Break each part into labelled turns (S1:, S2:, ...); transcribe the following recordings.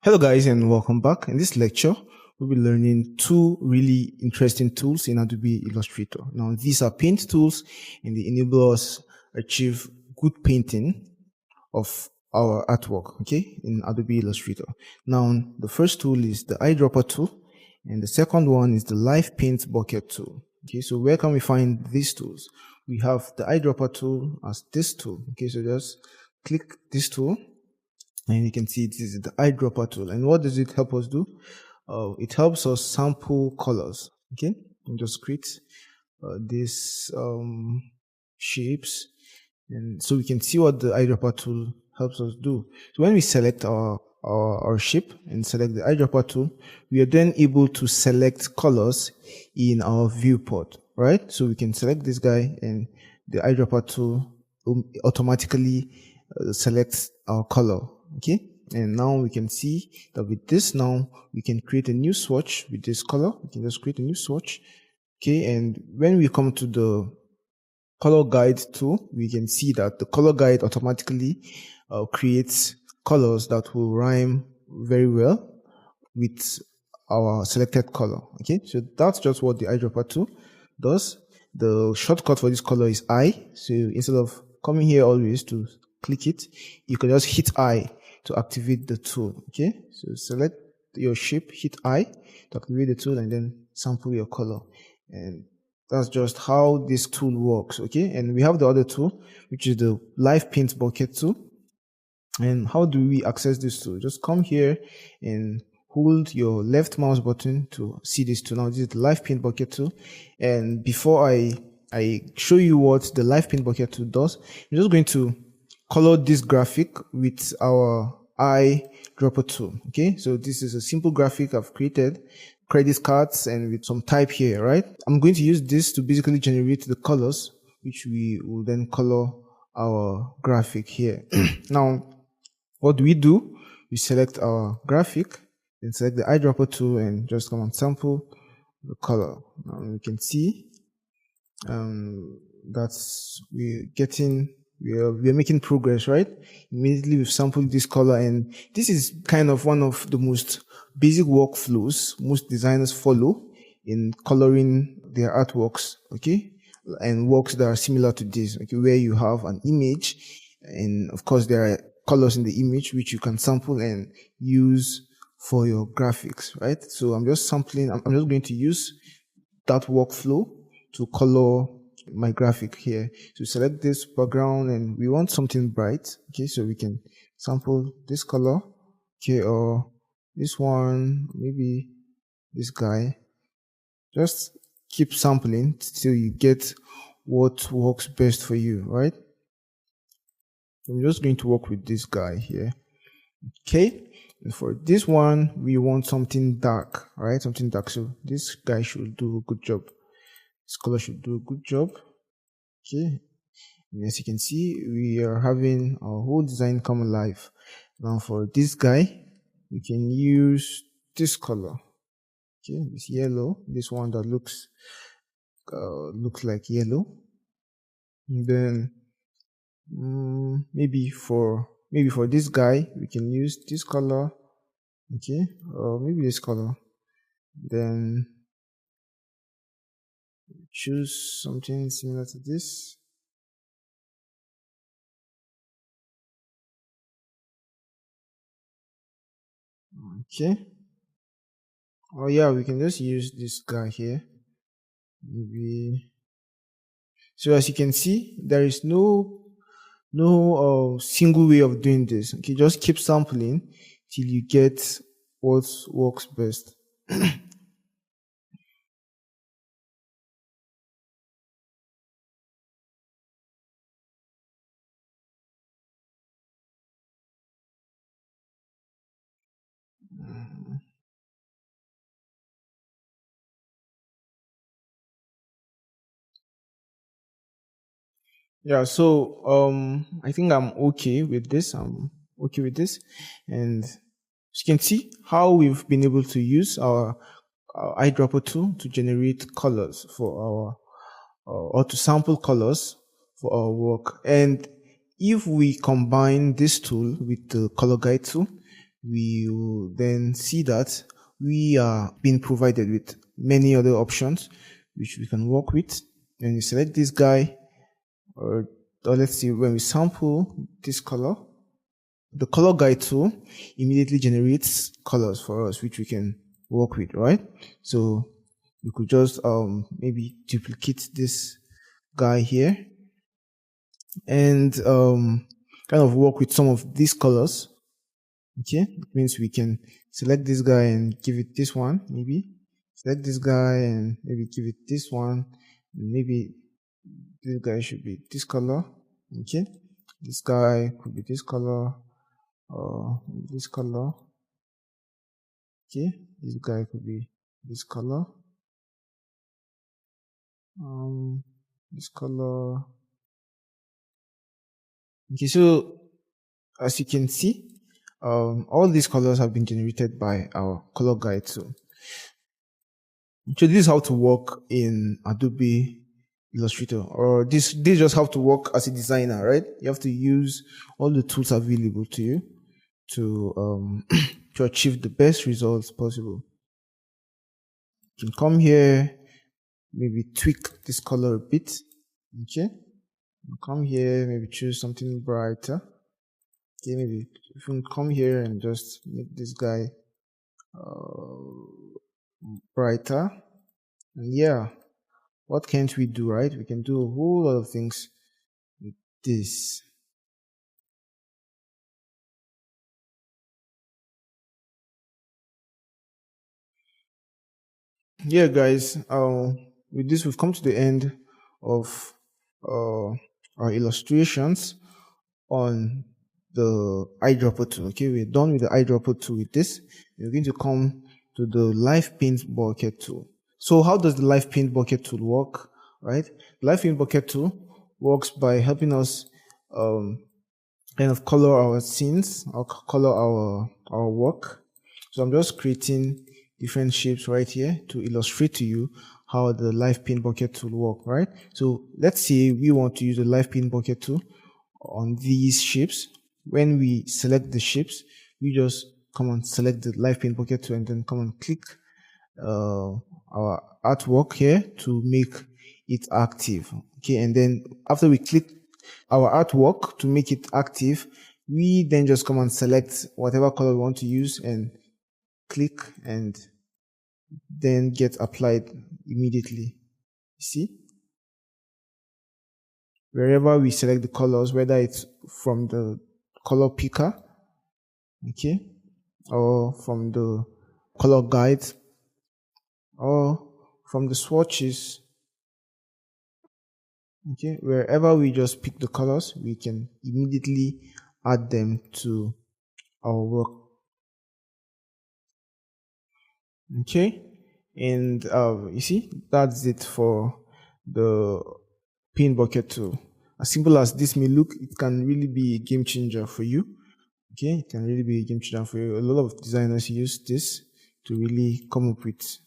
S1: Hello guys and welcome back. In this lecture, we'll be learning two really interesting tools in Adobe Illustrator. Now these are paint tools and they enable us achieve good painting of our artwork, okay, in Adobe Illustrator. Now the first tool is the Eyedropper tool and the second one is the Live Paint Bucket tool. Okay, so where can we find these tools? We have the Eyedropper tool as this tool. Okay, so just click this tool and you can see this is the eyedropper tool. And what does it help us do? It helps us sample colors. Okay, and just create these shapes, and so we can see what the eyedropper tool helps us do. So when we select our shape and select the eyedropper tool, we are then able to select colors in our viewport, right? So we can select this guy and the eyedropper tool automatically selects our color. Okay, and now we can see that with this, now we can create a new swatch with this color. We can just create a new swatch. Okay, and when we come to the color guide tool, we can see that the color guide automatically creates colors that will rhyme very well with our selected color. Okay, so that's just what the eyedropper tool does. The shortcut for this color is I. So instead of coming here always to click it, you can just hit I to activate the tool. Okay, so select your shape, hit I to activate the tool, and then sample your color. And that's just how this tool works. Okay, and we have the other tool, which is the Live Paint Bucket tool. And how do we access this tool? Just come here and hold your left mouse button to see this tool. Now this is the Live Paint Bucket tool. And before I show you what the Live Paint Bucket tool does, I'm just going to color this graphic with our Eyedropper tool. Okay, so this is a simple graphic I've created, credit cards and with some type here, right? I'm going to use this to basically generate the colors, which we will then color our graphic here. Now, what do? We select our graphic, then select the Eyedropper tool and just come and sample the color. Now you can see that's we're making progress, right? Immediately we've sampled this color, and this is kind of one of the most basic workflows most designers follow in coloring their artworks, okay? And works that are similar to this, okay, where you have an image, and of course there are colors in the image which you can sample and use for your graphics, right? So I'm just sampling, I'm just going to use that workflow to color my graphic here. So select this background and we want something bright. Okay, so we can sample this color, okay, or this one, maybe this guy. Just keep sampling till you get what works best for you, right? I'm just going to work with this guy here. Okay, and for this one we want something dark, right? Something dark, so this guy should do a good job. This color should do a good job. Okay, and as you can see, we are having our whole design come alive. Now for this guy, we can use this color. Okay, this yellow, this one that looks like yellow. And then maybe for this guy, we can use this color. Okay, or maybe this color. Then choose something similar to this. Okay. Oh yeah, we can just use this guy here. Maybe. So as you can see, there is no single way of doing this. Okay, just keep sampling till you get what works best. Yeah, so I think I'm okay with this. And as you can see how we've been able to use our eyedropper tool to generate colors for our or to sample colors for our work. And if we combine this tool with the color guide tool, we will then see that we are being provided with many other options which we can work with. When we select this guy, or let's see, when we sample this color, the color guide tool immediately generates colors for us which we can work with, right? So we could just maybe duplicate this guy here and kind of work with some of these colors. Okay, it means we can select this guy and give it this one, maybe select this guy and maybe give it this one, maybe this guy should be this color. Okay, this guy could be this color or this color. Okay, this guy could be this color, this color. Okay, so as you can see, all these colors have been generated by our color guide tool. So this is how to work in Adobe Illustrator, or this just how to work as a designer, right? You have to use all the tools available to you to to achieve the best results possible. You can come here, maybe tweak this color a bit. Okay, come here, maybe choose something brighter. Okay, maybe if you come here and just make this guy brighter, and yeah, what can't we do, right? We can do a whole lot of things with this. Yeah, guys, with this we've come to the end of our illustrations on the eyedropper tool. Okay, we're done with the eyedropper tool. With this, we're going to come to the live paint bucket tool. So how does the live paint bucket tool work, right? The live paint bucket tool works by helping us kind of color our scenes or color our work. So I'm just creating different shapes right here to illustrate to you how the live paint bucket tool work, right? So let's say we want to use the live paint bucket tool on these shapes. When we select the shapes, we just come and select the live paint bucket tool and then come and click our artwork here to make it active. Okay, and then after we click our artwork to make it active, we then just come and select whatever color we want to use and click, and then get applied immediately. See, wherever we select the colors, whether it's from the color picker, okay, or from the color guide, or from the swatches, okay, wherever we just pick the colors, we can immediately add them to our work. Okay, and you see, that's it for the paint bucket tool. As simple as this may look, it can really be a game changer for you. Okay, it can really be a game changer for you. A lot of designers use this to really come up with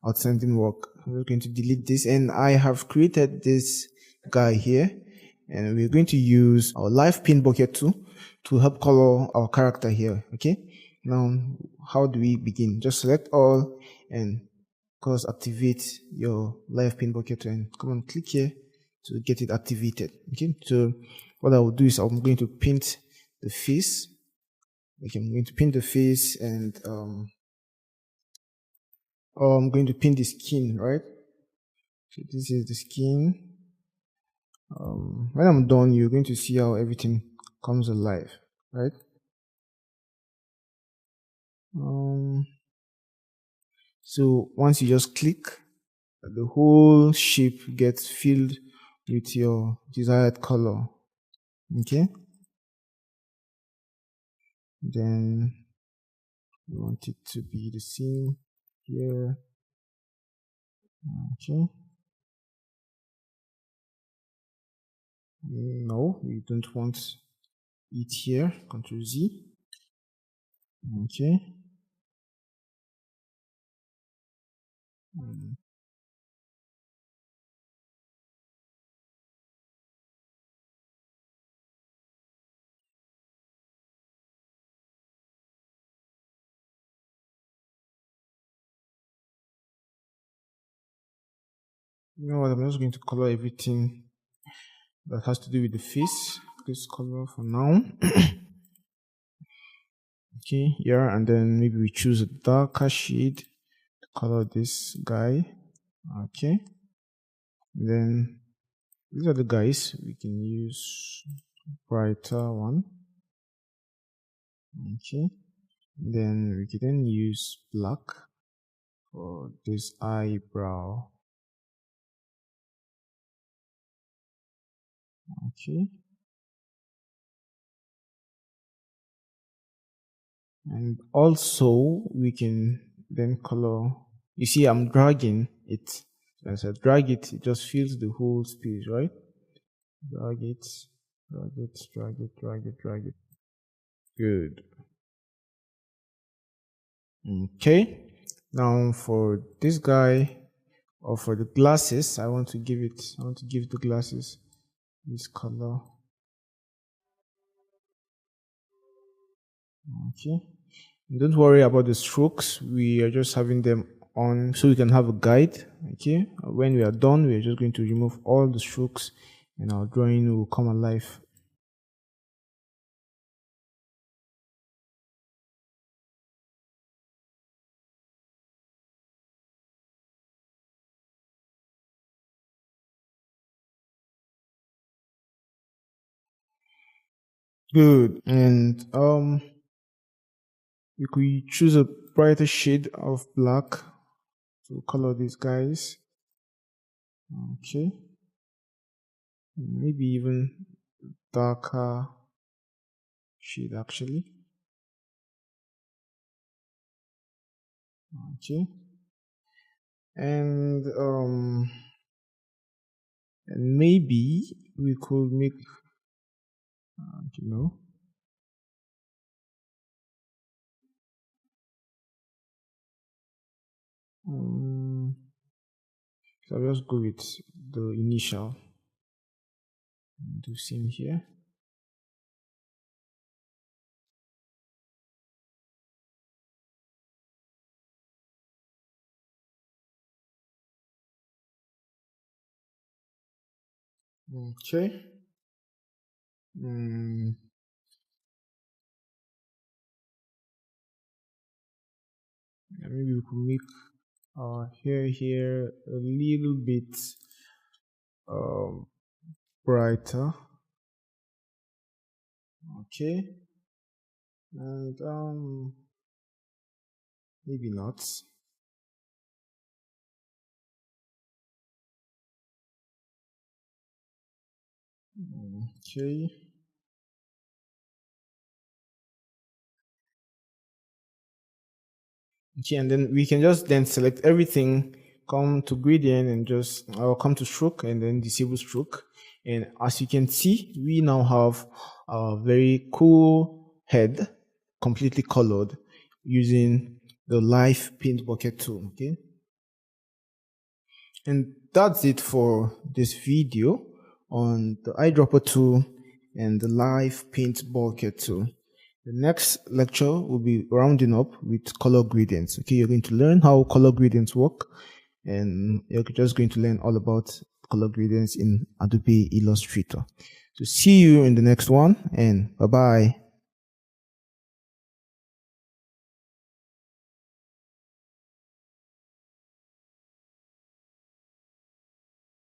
S1: outstanding work. We're going to delete this, and I have created this guy here, and we're going to use our live paint bucket tool to help color our character here. Okay, now how do we begin? Just select all and cause activate your live paint bucket tool, and come and click here to get it activated. Okay, so what I will do is I'm going to paint the face. Okay, I'm going to paint the face, and I'm going to paint the skin, right? So this is the skin. When I'm done, you're going to see how everything comes alive, right? So once you just click, the whole shape gets filled with your desired color. Okay, then you want it to be the same here. Okay, no, we don't want it here. Ctrl Z. Okay, You know what? I'm just going to color everything that has to do with the face. This color for now. Okay, yeah, and then maybe we choose a darker shade to color this guy. Okay, and then these are the guys. We can use brighter one. Okay, then we can then use black for this eyebrow. Okay, and also we can then color. You see, I'm dragging it. As I drag it, it just fills the whole space, right? Drag it, drag it, drag it, drag it, drag it. Good. Okay. Now for this guy, or for the glasses, I want to give the glasses this color. Okay. And don't worry about the strokes. We are just having them on so we can have a guide. Okay. When we are done, we are just going to remove all the strokes and our drawing will come alive. Good. And you could choose a brighter shade of black to color these guys. Okay. Maybe even darker shade actually. Okay. And maybe we could make you know, so I'll just go with the initial. Do same here. Okay. Maybe we could make our hair here a little bit brighter. Okay. And maybe not. Okay. Okay, and then we can just then select everything, come to gradient and just come to stroke and then disable stroke. And as you can see, we now have a very cool head completely colored using the live paint bucket tool. Okay. And that's it for this video on the eyedropper tool and the live paint bucket tool. The next lecture will be rounding up with color gradients. Okay, you're going to learn how color gradients work, and you're just going to learn all about color gradients in Adobe Illustrator. So see you in the next one, and bye-bye.